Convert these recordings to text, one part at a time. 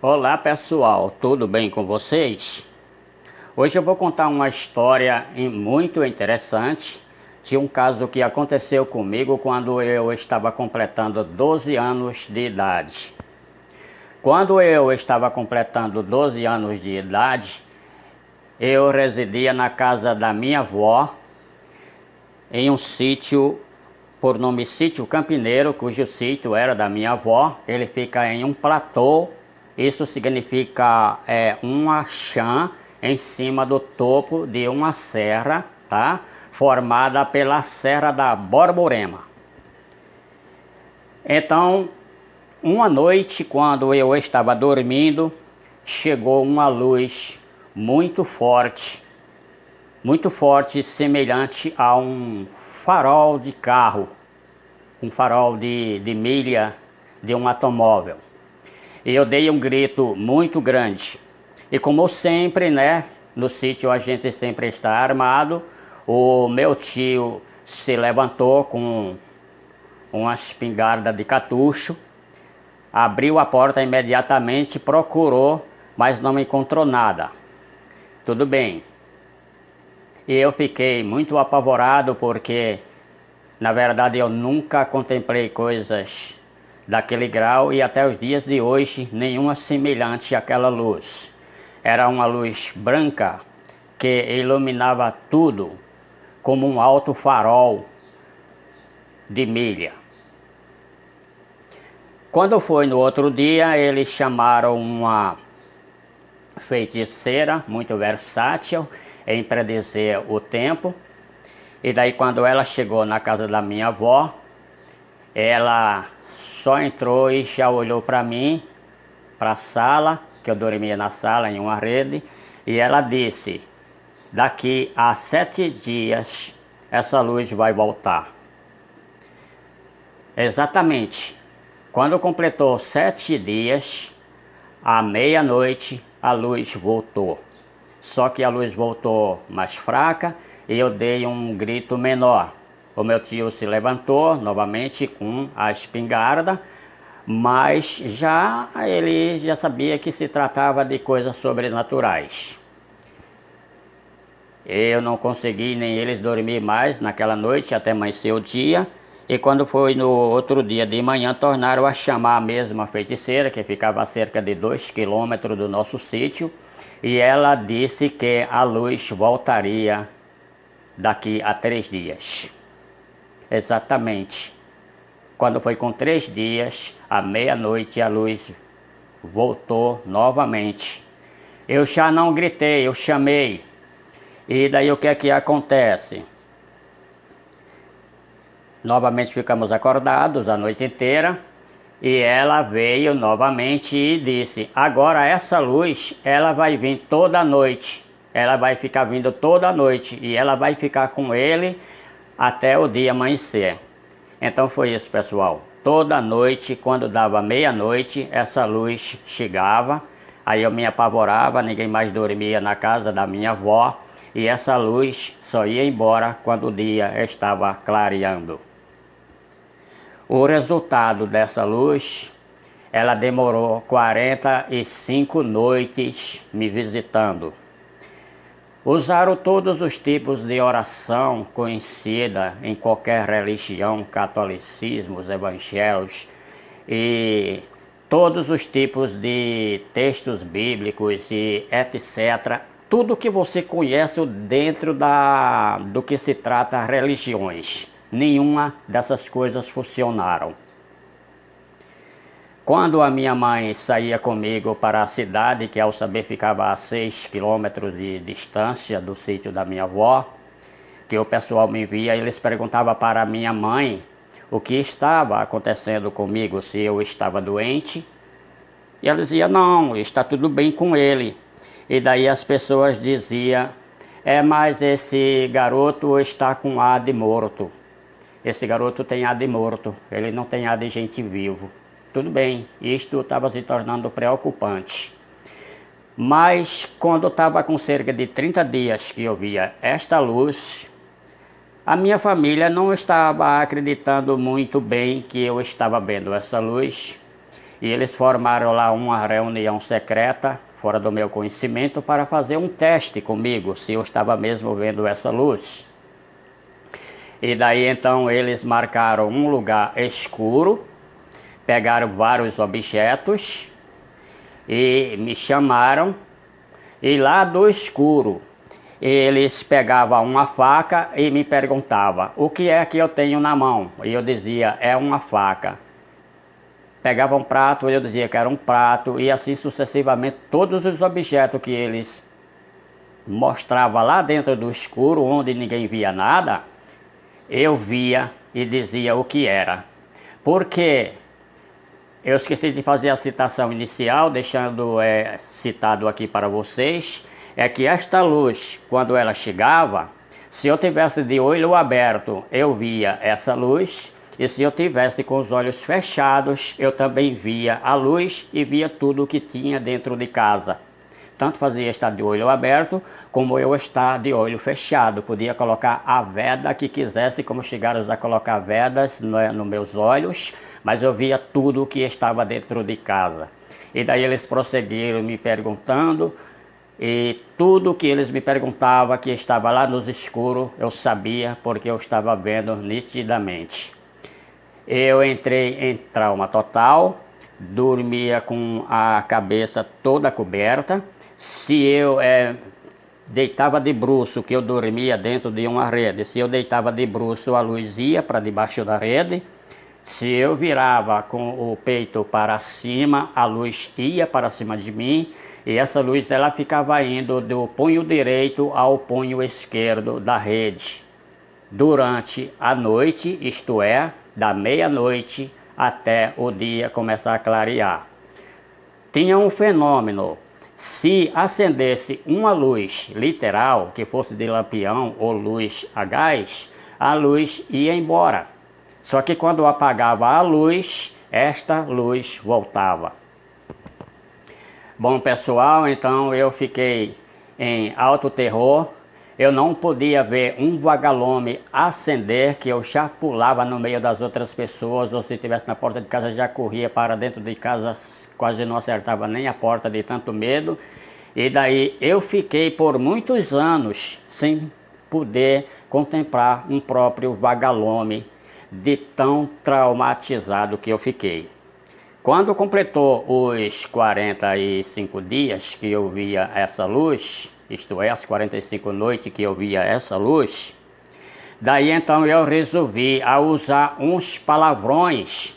Olá pessoal, tudo bem com vocês? Hoje eu vou contar uma história muito interessante de um caso que aconteceu comigo quando eu estava completando 12 anos de idade. Quando eu estava completando 12 anos de idade, eu residia na casa da minha avó, em um sítio por nome Sítio Campineiro, cujo sítio era da minha avó. Ele fica em um platô, isso significa uma chã em cima do topo de uma serra, tá? Formada pela Serra da Borborema. Então, uma noite, quando eu estava dormindo, chegou uma luz muito forte, semelhante a um farol de carro, um farol de milha de um automóvel. E eu dei um grito muito grande. E como sempre, né, no sítio a gente sempre está armado, o meu tio se levantou com uma espingarda de cartucho, abriu a porta imediatamente, procurou, mas não encontrou nada. Tudo bem. E eu fiquei muito apavorado porque, na verdade, eu nunca contemplei coisas daquele grau e até os dias de hoje nenhuma semelhante àquela luz. Era uma luz branca que iluminava tudo como um alto farol de milha. Quando foi no outro dia, eles chamaram uma feiticeira muito versátil em predizer o tempo. E daí quando ela chegou na casa da minha avó, ela só entrou e já olhou para mim, para a sala, que eu dormia na sala em uma rede, e ela disse: daqui a 7 dias essa luz vai voltar. Exatamente. Quando completou 7 dias, à meia-noite, a luz voltou. Só que a luz voltou mais fraca e eu dei um grito menor. O meu tio se levantou novamente com a espingarda, mas ele já sabia que se tratava de coisas sobrenaturais. Eu não consegui nem eles dormir mais naquela noite até amanhecer o dia. E quando foi no outro dia de manhã, tornaram a chamar a mesma feiticeira, que ficava a cerca de 2 quilômetros do nosso sítio. E ela disse que a luz voltaria daqui a 3 dias. Exatamente. Quando foi com 3 dias, à meia-noite, a luz voltou novamente. Eu já não gritei, eu chamei. E daí o que é que acontece? Novamente ficamos acordados a noite inteira. E ela veio novamente e disse: agora essa luz, ela vai vir toda noite. Ela vai ficar vindo toda noite. E ela vai ficar com ele até o dia amanhecer. Então foi isso, pessoal. Toda noite, quando dava meia-noite, essa luz chegava. Aí eu me apavorava, ninguém mais dormia na casa da minha avó. E essa luz só ia embora quando o dia estava clareando. O resultado dessa luz, ela demorou 45 noites me visitando. Usaram todos os tipos de oração conhecida em qualquer religião, catolicismo, os evangelhos e todos os tipos de textos bíblicos e etc. Tudo que você conhece dentro do que se trata religiões. Nenhuma dessas coisas funcionaram. Quando a minha mãe saía comigo para a cidade, que ao saber ficava a 6 quilômetros de distância do sítio da minha avó, que o pessoal me via, eles perguntavam para a minha mãe o que estava acontecendo comigo, se eu estava doente. E ela dizia: não, está tudo bem com ele. E daí as pessoas diziam: mas esse garoto está com ar de morto. Esse garoto tem ar de morto, ele não tem ar de gente vivo. Tudo bem, isto estava se tornando preocupante. Mas quando estava com cerca de 30 dias que eu via esta luz, a minha família não estava acreditando muito bem que eu estava vendo essa luz. e eles formaram lá uma reunião secreta, fora do meu conhecimento, para fazer um teste comigo, se eu estava mesmo vendo essa luz. E daí então eles marcaram um lugar escuro, pegaram vários objetos e me chamaram, e lá do escuro eles pegavam uma faca e me perguntavam: o que é que eu tenho na mão? E eu dizia: é uma faca. Pegava um prato e eu dizia que era um prato, e assim sucessivamente. Todos os objetos que eles mostravam lá dentro do escuro, onde ninguém via nada, eu via e dizia o que era. Porque eu esqueci de fazer a citação inicial, deixando citado aqui para vocês, é que esta luz, quando ela chegava, se eu tivesse de olho aberto, eu via essa luz, e se eu tivesse com os olhos fechados, eu também via a luz e via tudo o que tinha dentro de casa. Tanto fazia estar de olho aberto, como eu estar de olho fechado. Podia colocar a veda que quisesse, como chegaram a colocar vedas nos meus olhos, mas eu via tudo o que estava dentro de casa. E daí eles prosseguiram me perguntando, e tudo que eles me perguntavam que estava lá nos escuros, eu sabia, porque eu estava vendo nitidamente. Eu entrei em trauma total, dormia com a cabeça toda coberta. Se eu deitava de bruço, que eu dormia dentro de uma rede, se eu deitava de bruço, a luz ia para debaixo da rede. Se eu virava com o peito para cima, a luz ia para cima de mim, e essa luz ela ficava indo do punho direito ao punho esquerdo da rede durante a noite, isto é, da meia-noite até o dia começar a clarear. Tinha um fenômeno: se acendesse uma luz literal, que fosse de lampião ou luz a gás, a luz ia embora. Só que quando apagava a luz, esta luz voltava. Bom, pessoal, então eu fiquei em alto terror. Eu não podia ver um vagalume acender, que eu já pulava no meio das outras pessoas, ou se estivesse na porta de casa já corria para dentro de casa, quase não acertava nem a porta de tanto medo. E daí eu fiquei por muitos anos sem poder contemplar um próprio vagalume, de tão traumatizado que eu fiquei. Quando completou os 45 dias que eu via essa luz, isto é, as 45 noites que eu via essa luz, daí então eu resolvi a usar uns palavrões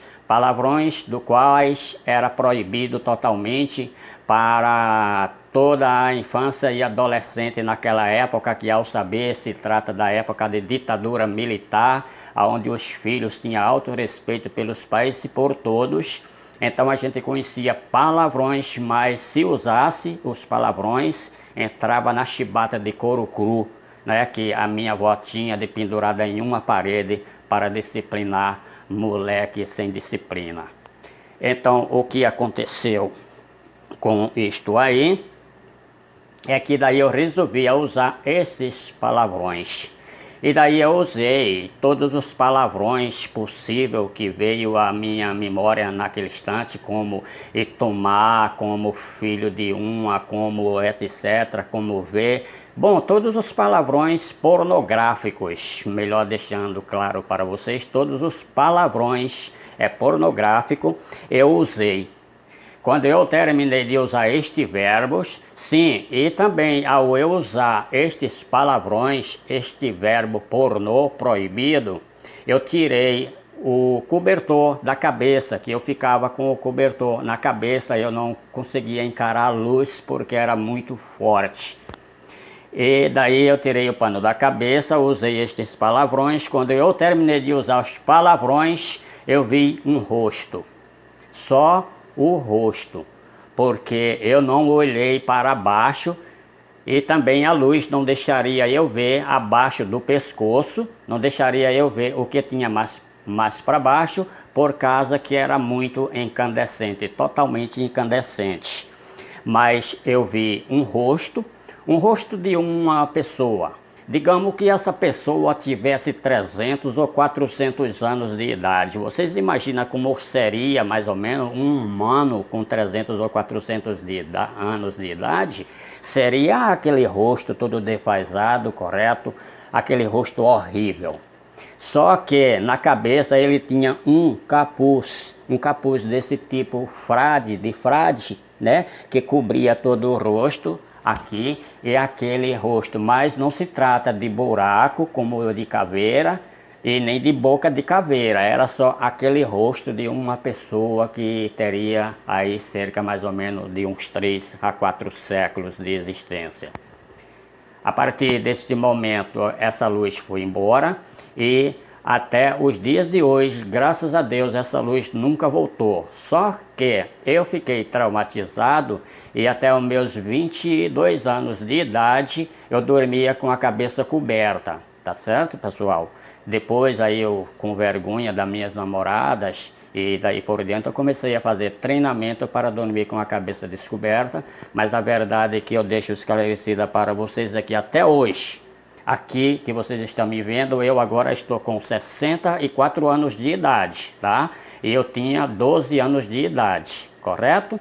do quais era proibido totalmente para toda a infância e adolescente naquela época, que ao saber se trata da época de ditadura militar, onde os filhos tinham alto respeito pelos pais e por todos. Então a gente conhecia palavrões, mas se usasse os palavrões, entrava na chibata de couro cru, né, que a minha avó tinha de pendurada em uma parede para disciplinar moleque sem disciplina. Então o que aconteceu com isto aí é que daí eu resolvi usar esses palavrões. E daí eu usei todos os palavrões possíveis que veio à minha memória naquele instante, como tomar, como filho de uma, como etc, como ver. Bom, todos os palavrões pornográficos, melhor deixando claro para vocês, todos os palavrões pornográfico eu usei. Quando eu terminei de usar estes verbos, sim, e também ao eu usar estes palavrões, este verbo pornô proibido, eu tirei o cobertor da cabeça, que eu ficava com o cobertor na cabeça, eu não conseguia encarar a luz porque era muito forte. E daí eu tirei o pano da cabeça, usei estes palavrões. Quando eu terminei de usar os palavrões, eu vi um rosto, só o rosto, porque eu não olhei para baixo, e também a luz não deixaria eu ver abaixo do pescoço, não deixaria eu ver o que tinha mais para baixo, por causa que era muito incandescente, totalmente incandescente. Mas eu vi um rosto de uma pessoa, Digamos que essa pessoa tivesse 300 ou 400 anos de idade. Vocês imaginam como seria mais ou menos um humano com 300 ou 400 anos de idade? Seria aquele rosto todo defasado, correto? Aquele rosto horrível. Só que na cabeça ele tinha um capuz desse tipo de frade, né? Que cobria todo o rosto aqui e aquele rosto, mas não se trata de buraco como o de caveira e nem de boca de caveira, era só aquele rosto de uma pessoa que teria aí cerca mais ou menos de uns 3 a 4 séculos de existência. A partir deste momento, essa luz foi embora e até os dias de hoje, graças a Deus, essa luz nunca voltou. Só que eu fiquei traumatizado e até os meus 22 anos de idade, eu dormia com a cabeça coberta, tá certo, pessoal? Depois aí eu, com vergonha das minhas namoradas, e daí por dentro eu comecei a fazer treinamento para dormir com a cabeça descoberta, mas a verdade é que eu deixo esclarecida para vocês aqui até hoje. Aqui que vocês estão me vendo, eu agora estou com 64 anos de idade, tá? E eu tinha 12 anos de idade, correto?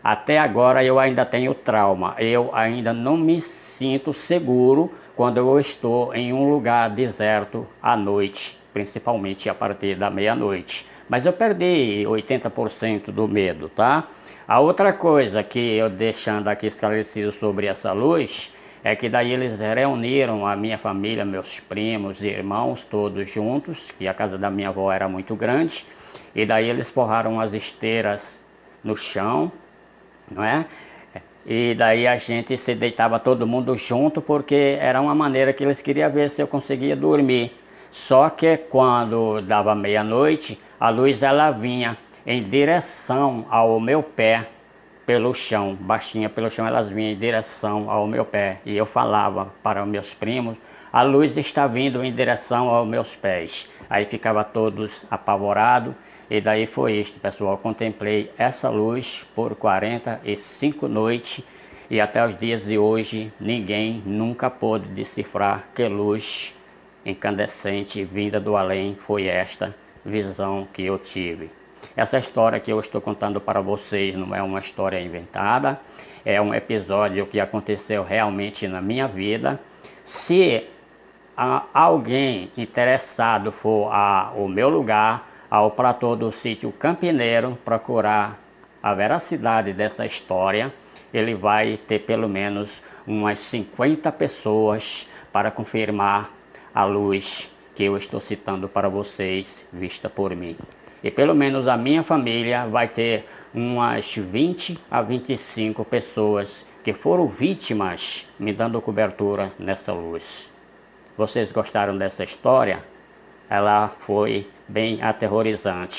Até agora eu ainda tenho trauma, eu ainda não me sinto seguro quando eu estou em um lugar deserto à noite, principalmente a partir da meia-noite. Mas eu perdi 80% do medo, tá? A outra coisa que eu deixando aqui esclarecido sobre essa luz é que daí eles reuniram a minha família, meus primos e irmãos, todos juntos, que a casa da minha avó era muito grande, e daí eles forraram as esteiras no chão, não é? E daí a gente se deitava todo mundo junto, porque era uma maneira que eles queriam ver se eu conseguia dormir. Só que quando dava meia-noite, a luz ela vinha em direção ao meu pé, pelo chão, baixinha pelo chão, elas vinham em direção ao meu pé. E eu falava para os meus primos, a luz está vindo em direção aos meus pés. Aí ficava todos apavorados. E daí foi isto, pessoal. Contemplei essa luz por 45 noites. E até os dias de hoje, ninguém nunca pôde decifrar que luz incandescente vinda do além foi esta visão que eu tive. Essa história que eu estou contando para vocês não é uma história inventada, é um episódio que aconteceu realmente na minha vida. Se alguém interessado for ao meu lugar, ao platô do sítio Campineiro, procurar a veracidade dessa história, ele vai ter pelo menos umas 50 pessoas para confirmar a luz que eu estou citando para vocês, vista por mim. E pelo menos a minha família vai ter umas 20 a 25 pessoas que foram vítimas me dando cobertura nessa luz. Vocês gostaram dessa história? Ela foi bem aterrorizante.